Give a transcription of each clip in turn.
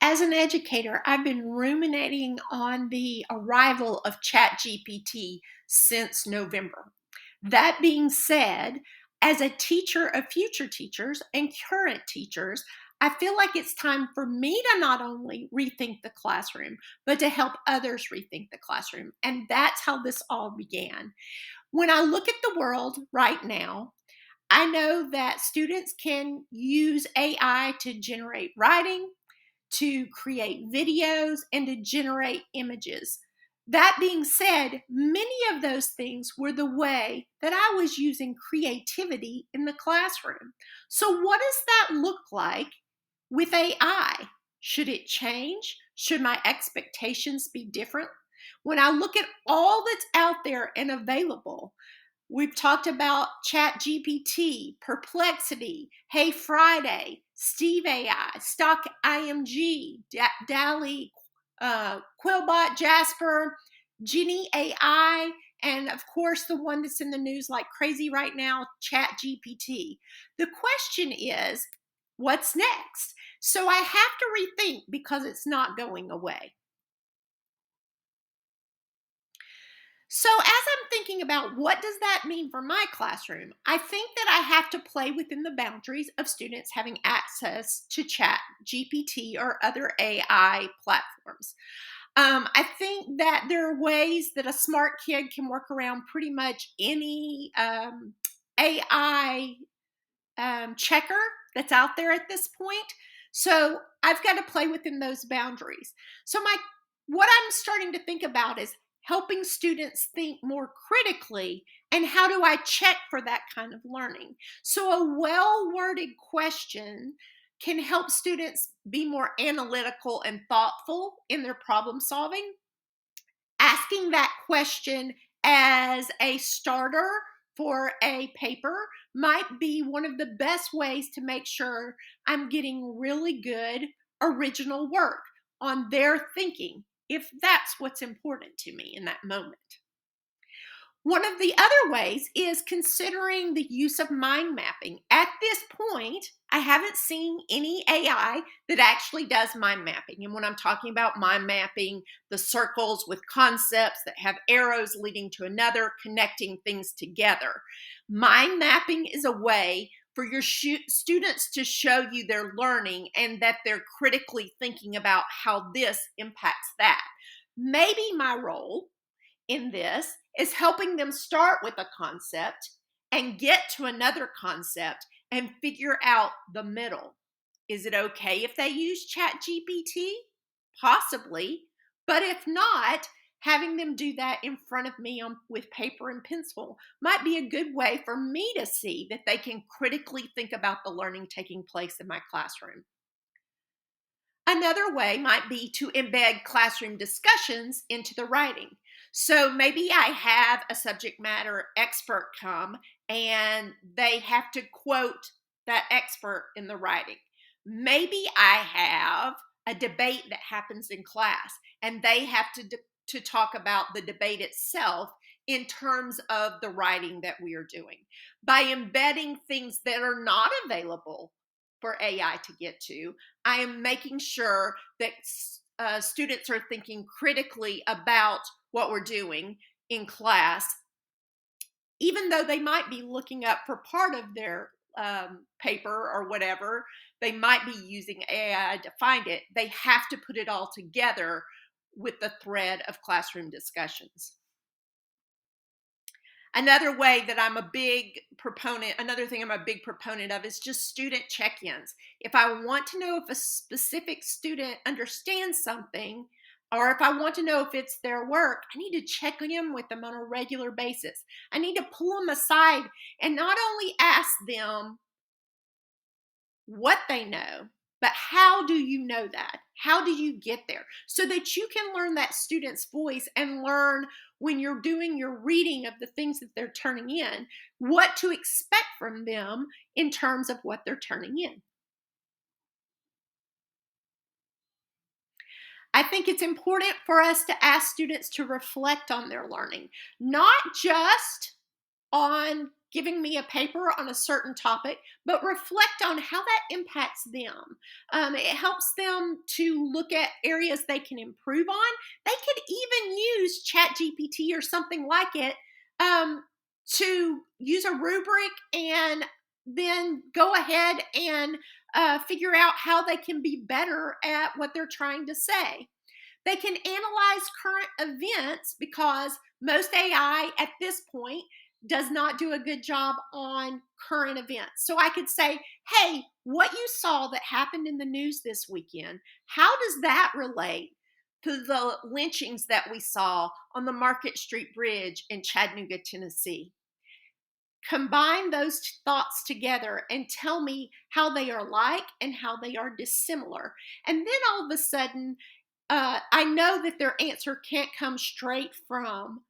As an educator, I've been ruminating on the arrival of ChatGPT since November. That being said, as a teacher of future teachers and current teachers, I feel like it's time for me to not only rethink the classroom, but to help others rethink the classroom. And that's how this all began. When I look at the world right now, I know that students can use AI to generate writing, to create videos, and to generate images. That being said, many of those things were the way that I was using creativity in the classroom. So, what does that look like with AI? Should it change? Should my expectations be different? When I look at all that's out there and available, we've talked about ChatGPT, Perplexity, Hey Friday, Steve AI, Stock IMG, DALI, Quillbot, Jasper, Genie AI, and of course the one that's in the news like crazy right now, ChatGPT. The question is, what's next? So I have to rethink because it's not going away. So as I'm thinking about what does that mean for my classroom, I think that I have to play within the boundaries of students having access to Chat GPT or other AI platforms. I think that there are ways that a smart kid can work around pretty much any AI checker that's out there at this point. So I've got to play within those boundaries. So what I'm starting to think about is helping students think more critically, and how do I check for that kind of learning? So a well-worded question can help students be more analytical and thoughtful in their problem solving. Asking that question as a starter for a paper might be one of the best ways to make sure I'm getting really good original work on their thinking, if that's what's important to me in that moment. One of the other ways is considering the use of mind mapping. At this point, I haven't seen any AI that actually does mind mapping. And when I'm talking about mind mapping, the circles with concepts that have arrows leading to another, connecting things together. Mind mapping is a way for your students to show you their learning and that they're critically thinking about how this impacts that. Maybe my role in this is helping them start with a concept and get to another concept and figure out the middle. Is it okay if they use ChatGPT? Possibly. But if not, having them do that in front of me with paper and pencil might be a good way for me to see that they can critically think about the learning taking place in my classroom. Another way might be to embed classroom discussions into the writing. So maybe I have a subject matter expert come and they have to quote that expert in the writing. Maybe I have a debate that happens in class and they have to talk about the debate itself in terms of the writing that we are doing. By embedding things that are not available for AI to get to, I am making sure that students are thinking critically about what we're doing in class, even though they might be looking up for part of their paper or whatever, they might be using AI to find it. They have to put it all together with the thread of classroom discussions. Another way that I'm a big proponent, another thing I'm a big proponent of is just student check-ins. If I want to know if a specific student understands something, or if I want to know if it's their work, I need to check in with them on a regular basis. I need to pull them aside and not only ask them what they know, but how do you know that? How do you get there? So that you can learn that student's voice and learn when you're doing your reading of the things that they're turning in, what to expect from them in terms of what they're turning in. I think it's important for us to ask students to reflect on their learning, not just on giving me a paper on a certain topic, but reflect on how that impacts them. It helps them to look at areas they can improve on. They could even use ChatGPT or something like it um, to use a rubric and then go ahead and figure out how they can be better at what they're trying to say. They can analyze current events because most AI at this point does not do a good job on current events. So I could say, hey, what you saw that happened in the news this weekend, how does that relate to the lynchings that we saw on the Market Street Bridge in Chattanooga, Tennessee? Combine those thoughts together and tell me how they are like and how they are dissimilar. And then all of a sudden, I know that their answer can't come straight from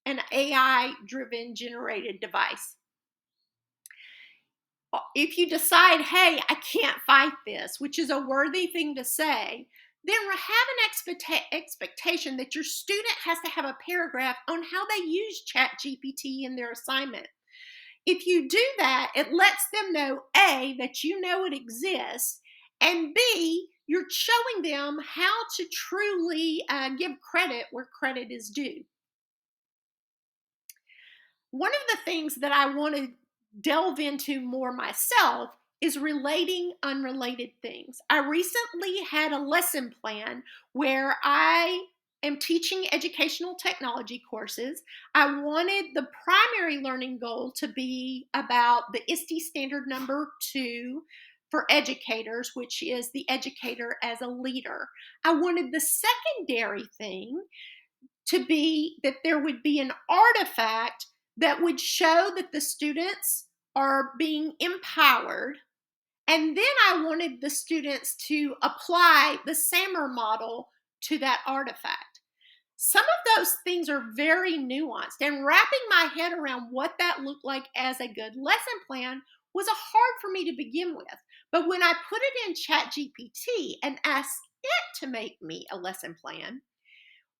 an AI driven generated device. If you decide, hey, I can't fight this, which is a worthy thing to say, then have an expectation that your student has to have a paragraph on how they use ChatGPT in their assignment. If you do that, it lets them know, A, that you know it exists, and B, you're showing them how to truly give credit where credit is due. One of the things that I want to delve into more myself is relating unrelated things. I recently had a lesson plan where I am teaching educational technology courses. I wanted the primary learning goal to be about the ISTE standard number 2 for educators, which is the educator as a leader. I wanted the secondary thing to be that there would be an artifact that would show that the students are being empowered. And then I wanted the students to apply the SAMR model to that artifact. Some of those things are very nuanced, and wrapping my head around what that looked like as a good lesson plan was hard for me to begin with. But when I put it in ChatGPT and asked it to make me a lesson plan,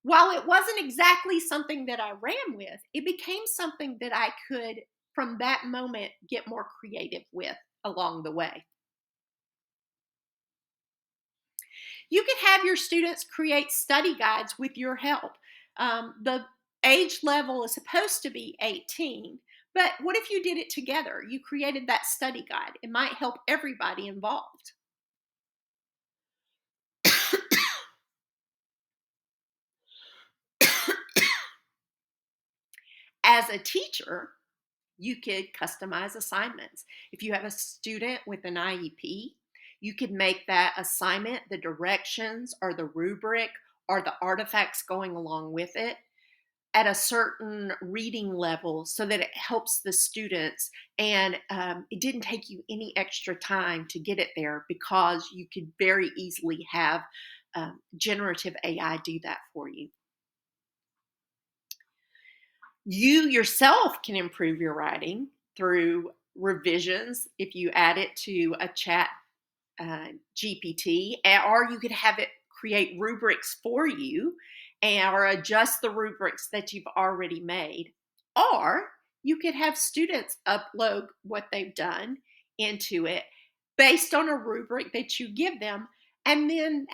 while it wasn't exactly something that I ran with, it became something that I could, from that moment, get more creative with along the way. You could have your students create study guides with your help. The age level is supposed to be 18, but what if you did it together? You created that study guide. It might help everybody involved. As a teacher, you could customize assignments. If you have a student with an IEP, you could make that assignment, the directions or the rubric or the artifacts going along with it, at a certain reading level so that it helps the students. And it didn't take you any extra time to get it there because you could very easily have generative AI do that for you. You yourself can improve your writing through revisions if you add it to a chat GPT, or you could have it create rubrics for you or adjust the rubrics that you've already made. Or you could have students upload what they've done into it based on a rubric that you give them, and then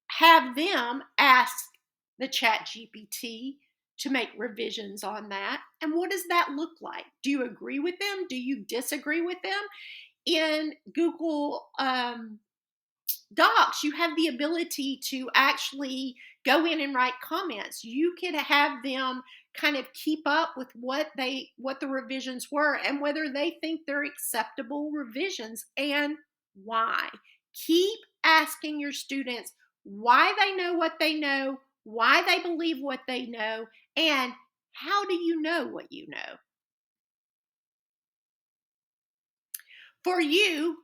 have them ask the chat GPT to make revisions on that. And what does that look like? Do you agree with them? Do you disagree with them? In Google Docs, you have the ability to actually go in and write comments. You can have them kind of keep up with what the revisions were and whether they think they're acceptable revisions and why. Keep asking your students why they know what they know, why they believe what they know, and how do you know what you know? For you,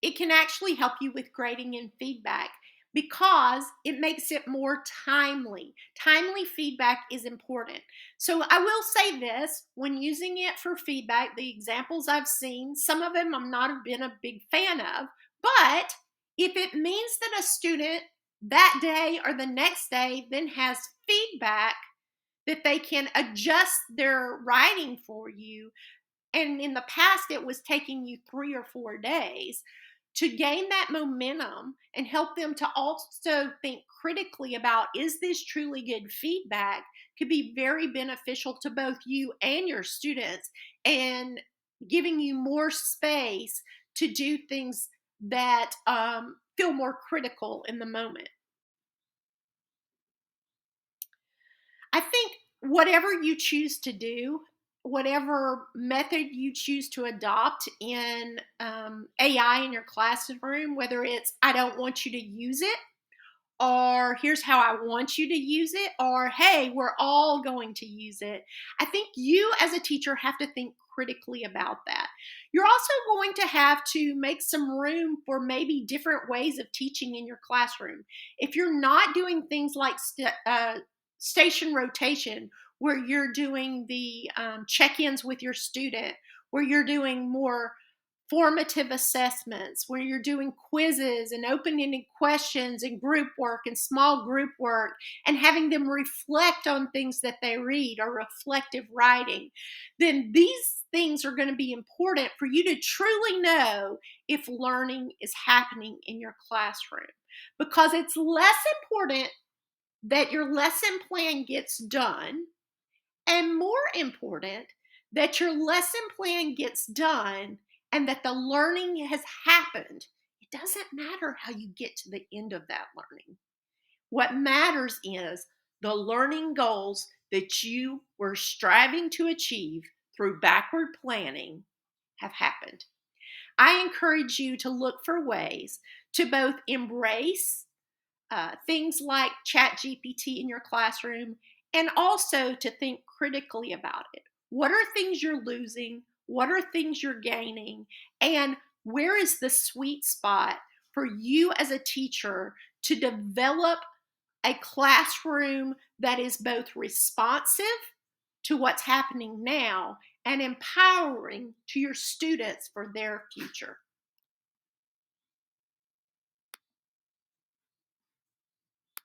it can actually help you with grading and feedback because it makes it more timely. Timely feedback is important. So I will say this, when using it for feedback, the examples I've seen, some of them I'm not been a big fan of, but if it means that a student that day or the next day then has feedback that they can adjust their writing for you. And in the past, it was taking you 3 or 4 days to gain that momentum and help them to also think critically about, is this truly good feedback, could be very beneficial to both you and your students, and giving you more space to do things that feel more critical in the moment. I think whatever you choose to do, whatever method you choose to adopt in AI in your classroom, whether it's I don't want you to use it, or here's how I want you to use it, or hey, we're all going to use it. I think you as a teacher have to think critically about that. You're also going to have to make some room for maybe different ways of teaching in your classroom. If you're not doing things like station rotation, where you're doing the check ins with your student, where you're doing more formative assessments, where you're doing quizzes and open-ended questions and group work and small group work, and having them reflect on things that they read, or reflective writing, then these things are going to be important for you to truly know if learning is happening in your classroom. Because it's less important that your lesson plan gets done, and more important, that your lesson plan gets done and that the learning has happened. It doesn't matter how you get to the end of that learning. What matters is the learning goals that you were striving to achieve through backward planning have happened. I encourage you to look for ways to both embrace things like ChatGPT in your classroom, and also to think critically about it. What are things you're losing? What are things you're gaining? And where is the sweet spot for you as a teacher to develop a classroom that is both responsive to what's happening now and empowering to your students for their future?